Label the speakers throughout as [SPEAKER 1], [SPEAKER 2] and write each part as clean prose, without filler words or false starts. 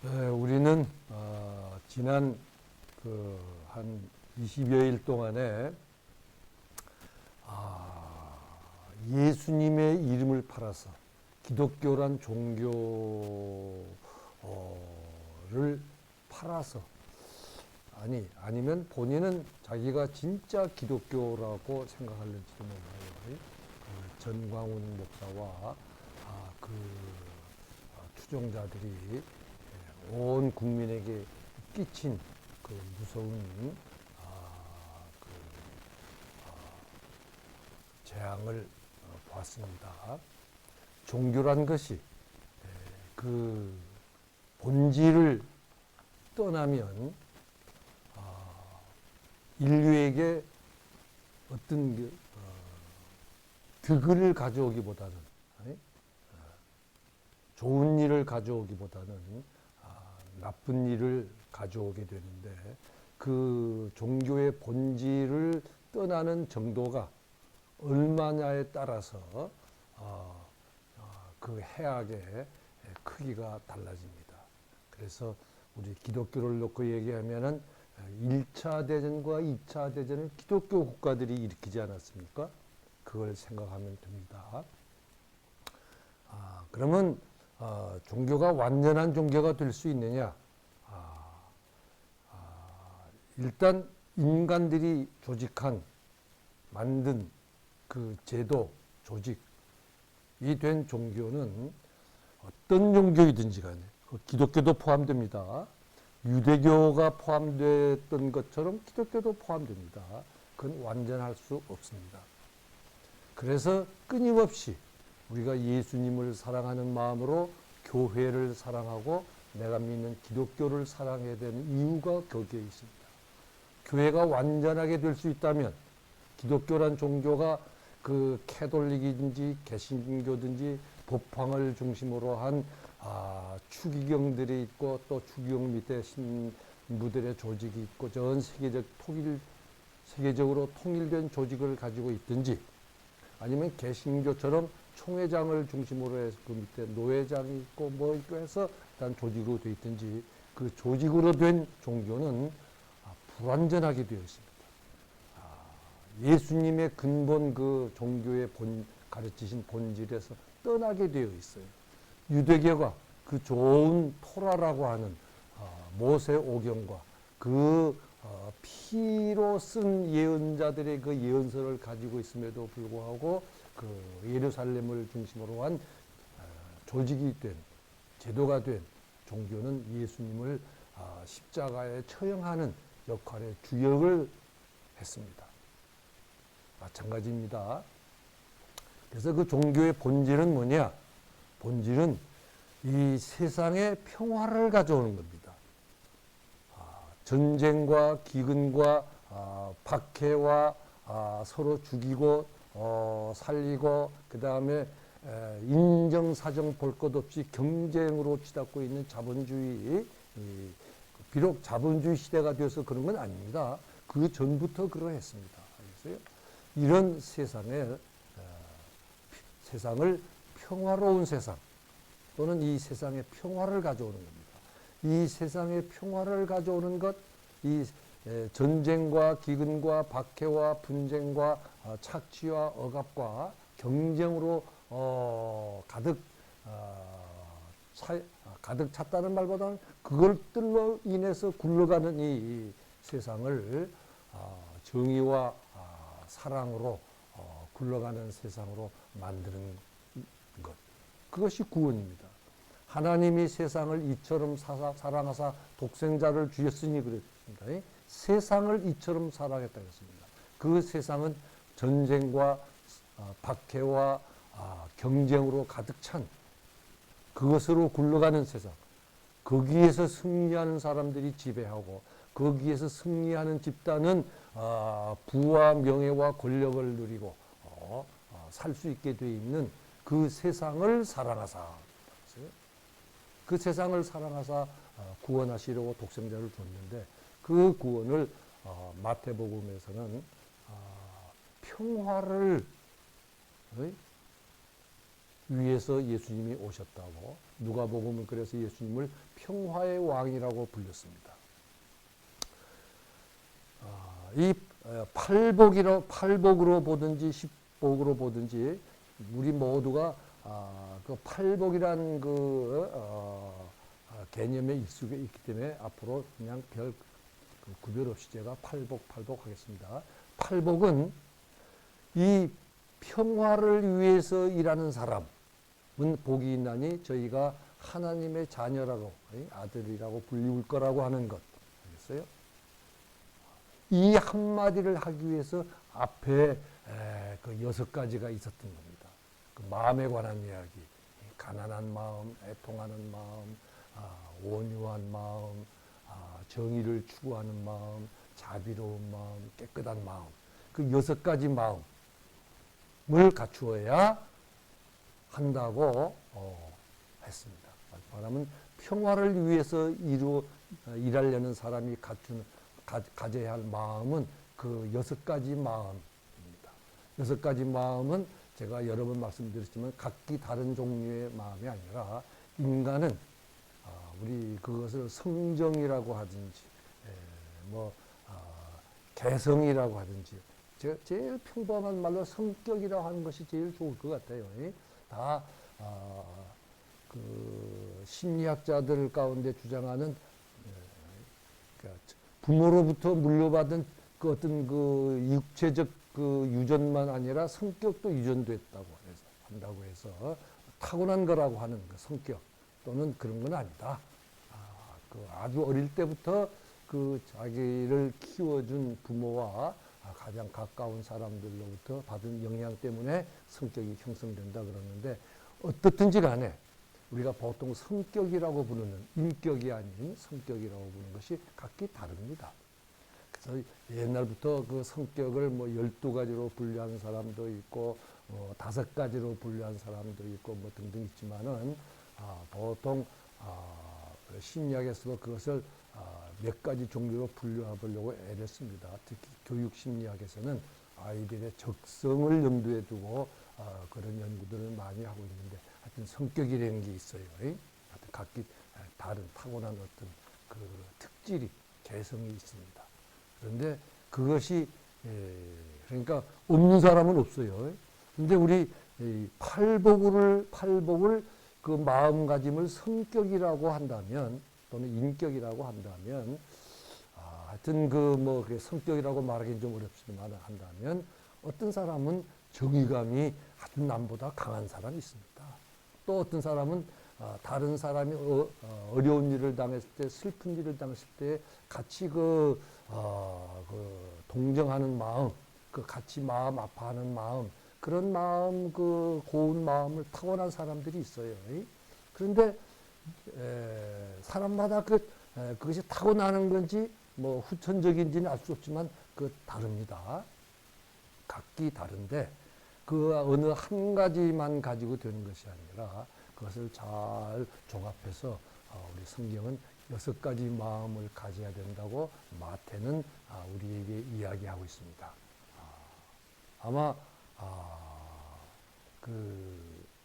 [SPEAKER 1] 네, 우리는 지난 한 20여일 동안에 예수님의 이름을 팔아서 기독교란 종교를 팔아서 아니면 본인은 자기가 진짜 기독교라고 생각할는지도 몰라요. 전광훈 목사와 그 추종자들이 온 국민에게 끼친 그 무서운 그 재앙을 보았습니다. 종교란 것이 그 본질을 떠나면 인류에게 어떤 득을 가져오기보다는 좋은 일을 가져오기보다는 나쁜 일을 가져오게 되는데, 그 종교의 본질을 떠나는 정도가 얼마냐에 따라서 그 해악의 크기가 달라집니다. 그래서 우리 기독교를 놓고 얘기하면은 1차 대전과 2차 대전을 기독교 국가들이 일으키지 않았습니까? 그걸 생각하면 됩니다. 그러면 종교가 완전한 종교가 될 수 있느냐? 일단 인간들이 조직한 만든 그 제도, 조직이 된 종교는 어떤 종교이든지 간에, 기독교도 포함됩니다. 유대교가 포함됐던 것처럼 기독교도 포함됩니다. 그건 완전할 수 없습니다. 그래서 끊임없이 우리가 예수님을 사랑하는 마음으로 교회를 사랑하고 내가 믿는 기독교를 사랑해야 되는 이유가 거기에 있습니다. 교회가 완전하게 될 수 있다면, 기독교란 종교가 그 캐톨릭이든지 개신교든지 법황을 중심으로 한 추기경들이 있고, 또 추기경 밑에 신부들의 조직이 있고, 전 세계적으로 통일된 조직을 가지고 있든지, 아니면 개신교처럼 총회장을 중심으로 해서 그 밑에 노회장이 있고 뭐 있고 해서 일단 조직으로 되어 있든지, 그 조직으로 된 종교는 불완전하게 되어 있습니다. 예수님의 근본 그 종교의 가르치신 본질에서 떠나게 되어 있어요. 유대교가 그 좋은 토라라고 하는 모세 오경과 그 피로 쓴 예언자들의 그 예언서를 가지고 있음에도 불구하고 그 예루살렘을 중심으로 한 조직이 된, 제도가 된 종교는 예수님을 십자가에 처형하는 역할의 주역을 했습니다. 마찬가지입니다. 그래서 그 종교의 본질은 뭐냐? 본질은 이 세상에 평화를 가져오는 겁니다. 전쟁과 기근과 박해와 서로 죽이고 살리고, 그 다음에 인정사정 볼 것 없이 경쟁으로 치닫고 있는 자본주의, 비록 자본주의 시대가 되어서 그런 건 아닙니다. 그 전부터 그러했습니다. 알겠어요? 이런 세상을 평화로운 세상, 또는 이 세상에 평화를 가져오는 겁니다. 이 세상에 평화를 가져오는 것, 이 전쟁과 기근과 박해와 분쟁과 착취와 억압과 경쟁으로 가득 찼다는 말보다는 그것들로 인해서 굴러가는 이 세상을 정의와 사랑으로 굴러가는 세상으로 만드는 것, 그것이 구원입니다. 하나님이 세상을 이처럼 사랑하사 독생자를 주셨으니 그랬습니다. 세상을 이처럼 사랑했다 했습니다. 그 세상은 전쟁과 박해와 경쟁으로 가득 찬 그것으로 굴러가는 세상, 거기에서 승리하는 사람들이 지배하고, 거기에서 승리하는 집단은 부와 명예와 권력을 누리고 살 수 있게 되어 있는 그 세상을 사랑하사, 그 세상을 사랑하사 구원하시려고 독생자를 줬는데, 그 구원을 마태복음에서는 평화를 위해서 예수님이 오셨다고 누가복음은 그래서 예수님을 평화의 왕이라고 불렸습니다. 이 팔복으로 보든지 십복으로 보든지 우리 모두가 그 팔복이란 개념에 익숙해 있기 때문에 앞으로 그냥 별 구별 없이 제가 팔복 하겠습니다. 팔복은 이 평화를 위해서 일하는 사람은 복이 있나니 저희가 하나님의 자녀라고 아들이라고 불리울 거라고 하는 것. 알겠어요? 이 한마디를 하기 위해서 앞에 그 6가지가 있었던 겁니다. 그 마음에 관한 이야기, 가난한 마음, 애통하는 마음, 온유한 마음, 정의를 추구하는 마음, 자비로운 마음, 깨끗한 마음. 그 6가지 마음을 갖추어야 한다고 했습니다. 말하면 평화를 위해서 일하려는 사람이 가져야 할 마음은 그 6가지 마음입니다. 6가지 마음은 제가 여러 번 말씀드렸지만 각기 다른 종류의 마음이 아니라 인간은 우리 그것을 성정이라고 하든지 개성이라고 하든지 제일 평범한 말로 성격이라고 하는 것이 제일 좋을 것 같아요. 다 그 심리학자들 가운데 주장하는 부모로부터 물려받은 그 어떤 그 육체적 그 유전만 아니라 성격도 유전됐다고 한다고 해서 타고난 거라고 하는 그 성격 또는 그런 건 아니다. 그 아주 어릴 때부터 그 자기를 키워준 부모와 가장 가까운 사람들로부터 받은 영향 때문에 성격이 형성된다 그러는데 어떻든지 간에 우리가 보통 성격이라고 부르는 인격이 아닌 성격이라고 부르는 것이 각기 다릅니다. 그래서 옛날부터 그 성격을 뭐 12가지로 분류하는 사람도 있고 5가지로 분류하는 사람도 있고 뭐 등등 있지만은 보통 심리학에서도 그것을 몇 가지 종류로 분류해보려고 애를 씁니다. 특히 교육심리학에서는 아이들의 적성을 염두에 두고 그런 연구들을 많이 하고 있는데 하여튼 성격이라는 게 있어요. 하여튼 각기 다른 타고난 어떤 그 특질이 개성이 있습니다. 그런데 그것이 그러니까 없는 사람은 없어요. 근데 우리 팔복을 그 마음가짐을 성격이라고 한다면 또는 인격이라고 한다면 하여튼 그 성격이라고 말하기는 좀 어렵지만 한다면 어떤 사람은 정의감이 아주 남보다 강한 사람이 있습니다. 또 어떤 사람은 다른 사람이 어려운 일을 당했을 때 슬픈 일을 당했을 때 같이 그 동정하는 마음, 그 같이 마음 아파하는 마음 그런 마음 그 고운 마음을 타고난 사람들이 있어요. 그런데 사람마다 그것이 타고나는 건지 뭐 후천적인지는 알 수 없지만 다릅니다. 각기 다른데 그 어느 한 가지만 가지고 되는 것이 아니라 그것을 잘 종합해서 우리 성경은 6가지 마음을 가져야 된다고 마태는 우리에게 이야기하고 있습니다. 아마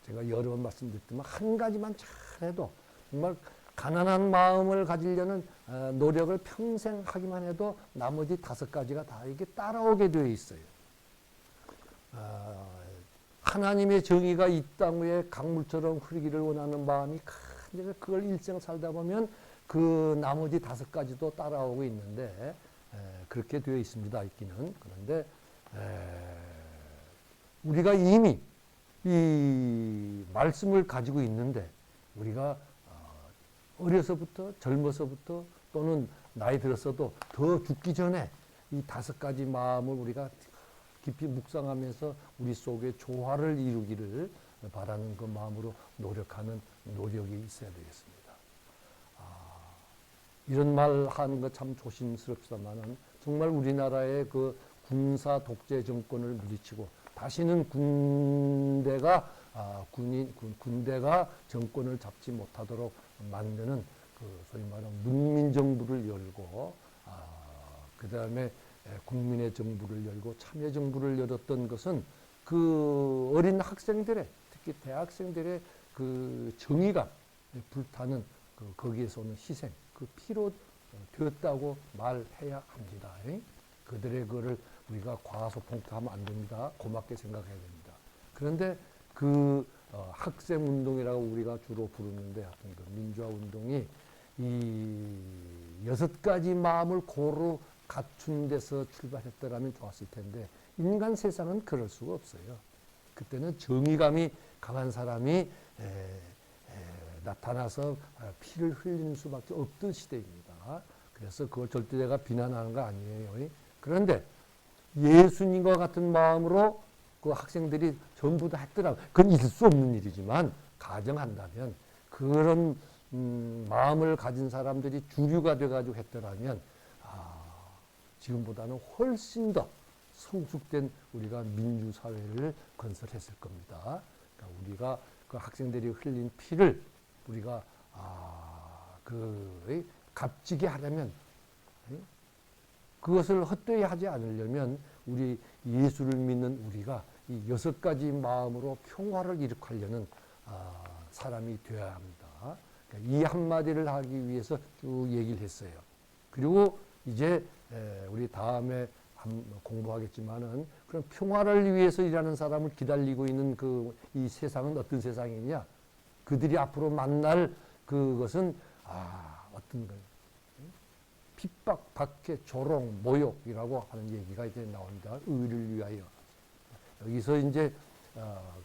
[SPEAKER 1] 제가 여러 번 말씀드렸지만 한 가지만 잘해도 정말 가난한 마음을 가지려는 노력을 평생 하기만 해도 나머지 5가지가 다 이게 따라오게 되어 있어요. 하나님의 정의가 이 땅 위에 강물처럼 흐르기를 원하는 마음이 큰데 그걸 일생 살다 보면 그 나머지 5가지도 따라오고 있는데 그렇게 되어 있습니다. 있기는. 그런데 우리가 이미 이 말씀을 가지고 있는데 우리가 어려서부터 젊어서부터 또는 나이 들어서도 더 죽기 전에 이 5가지 마음을 우리가 깊이 묵상하면서 우리 속에 조화를 이루기를 바라는 그 마음으로 노력하는 노력이 있어야 되겠습니다. 이런 말 하는 거 참 조심스럽지만은 정말 우리나라의 그 군사 독재 정권을 물리치고 다시는 군대가 정권을 잡지 못하도록 만드는 그 소위 말하는 문민정부를 열고 그 다음에 국민의 정부를 열고 참여정부를 열었던 것은 그 어린 학생들의 특히 대학생들의 그 정의감, 불타는 거기에서 오는 희생, 그 피로 되었다고 말해야 합니다. 그들의 그를 우리가 과소평가하면 안 됩니다. 고맙게 생각해야 됩니다. 그런데 그 학생운동이라고 우리가 주로 부르는데 하여튼 그 민주화 운동이 이 6가지 마음을 고루 갖춘 데서 출발했더라면 좋았을 텐데 인간 세상은 그럴 수가 없어요. 그때는 정의감이 강한 사람이 나타나서 피를 흘리는 수밖에 없던 시대입니다. 그래서 그걸 절대 내가 비난하는 거 아니에요. 그런데 예수님과 같은 마음으로 그 학생들이 전부 다 했더라고요. 그건 있을 수 없는 일이지만 가정한다면 그런 마음을 가진 사람들이 주류가 돼가지고 했더라면 지금보다는 훨씬 더 성숙된 우리가 민주사회를 건설했을 겁니다. 그러니까 우리가 그 학생들이 흘린 피를 우리가 값지게 하려면 그것을 헛되이 하지 않으려면 우리 예수를 믿는 우리가 이 6가지 마음으로 평화를 일으키려는 사람이 되어야 합니다. 그러니까 이 한마디를 하기 위해서 쭉 얘기를 했어요. 그리고 이제 우리 다음에 공부하겠지만은 그런 평화를 위해서 일하는 사람을 기다리고 있는 이 세상은 어떤 세상이냐? 그들이 앞으로 만날 그것은 어떤 걸 핍박, 박해, 조롱, 모욕이라고 하는 얘기가 이제 나옵니다. 의를 위하여. 여기서 이제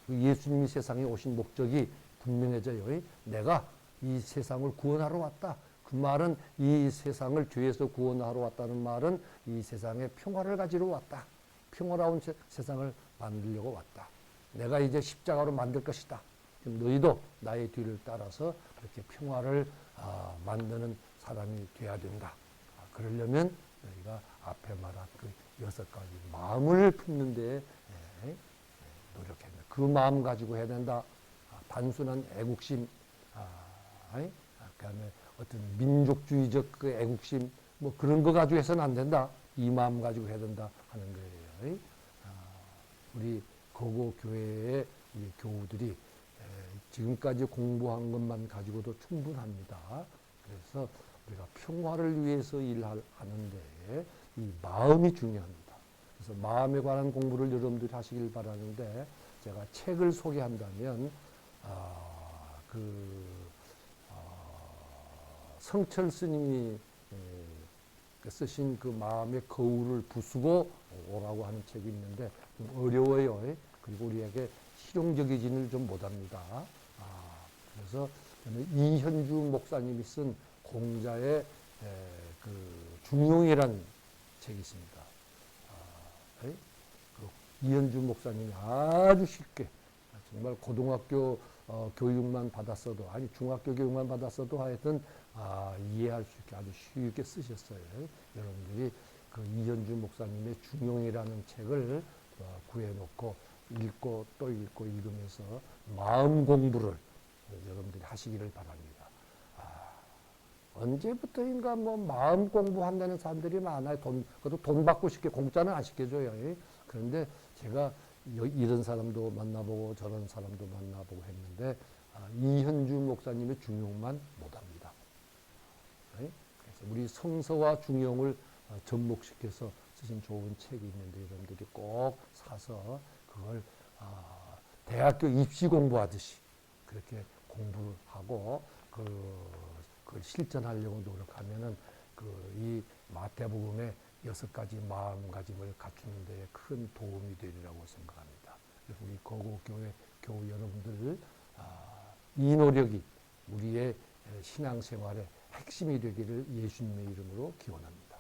[SPEAKER 1] 그 예수님이 세상에 오신 목적이 분명해져요. 내가 이 세상을 구원하러 왔다. 그 말은 이 세상을 죄에서 구원하러 왔다는 말은 이 세상에 평화를 가지러 왔다. 평화로운 세상을 만들려고 왔다. 내가 이제 십자가로 만들 것이다. 너희도 나의 뒤를 따라서 그렇게 평화를 만드는 사람이 돼야 된다. 그러려면 너희가 앞에 말한 그 6가지 마음을 품는 데 노력해야 된다. 그 마음 가지고 해야 된다. 단순한 애국심, 그다음에 어떤 민족주의적 그 애국심, 뭐 그런 거 가지고 해서는 안 된다. 이 마음 가지고 해야 된다 하는 거예요. 우리 거고 교회의 교우들이 지금까지 공부한 것만 가지고도 충분합니다. 그래서 우리가 평화를 위해서 일하는데 이 마음이 중요합니다. 그래서 마음에 관한 공부를 여러분들이 하시길 바라는데 제가 책을 소개한다면 성철 스님이 쓰신 그 마음의 거울을 부수고 오라고 하는 책이 있는데 좀 어려워요. 그리고 우리에게 실용적이지는 좀 못합니다. 그래서 저는 이현주 목사님이 쓴 공자의 그 중용이라는 책이 있습니다. 그 이현주 목사님이 아주 쉽게 정말 고등학교 교육만 받았어도 아니 중학교 교육만 받았어도 하여튼 이해할 수 있게 아주 쉽게 쓰셨어요. 여러분들이 그 이현주 목사님의 중용이라는 책을 구해놓고 읽고 또 읽고 읽으면서 마음 공부를 여러분들이 하시기를 바랍니다. 언제부터인가 뭐 마음 공부한다는 사람들이 많아요. 그것도 돈 받고 쉽게 공짜는 안 시켜줘요. 그런데 제가 이런 사람도 만나보고 저런 사람도 만나보고 했는데 이현주 목사님의 중용만 못합니다. 그래서 우리 성서와 중용을 접목시켜서 쓰신 좋은 책이 있는데 여러분들이 꼭 사서 그걸 대학교 입시 공부하듯이 그렇게 공부를 하고 그걸 실천하려고 노력하면은 이 마태복음의 6가지 마음가짐을 갖추는 데에 큰 도움이 되리라고 생각합니다. 그래서 우리 거고교회 교우 여러분들 이 노력이 우리의 신앙생활의 핵심이 되기를 예수님의 이름으로 기원합니다.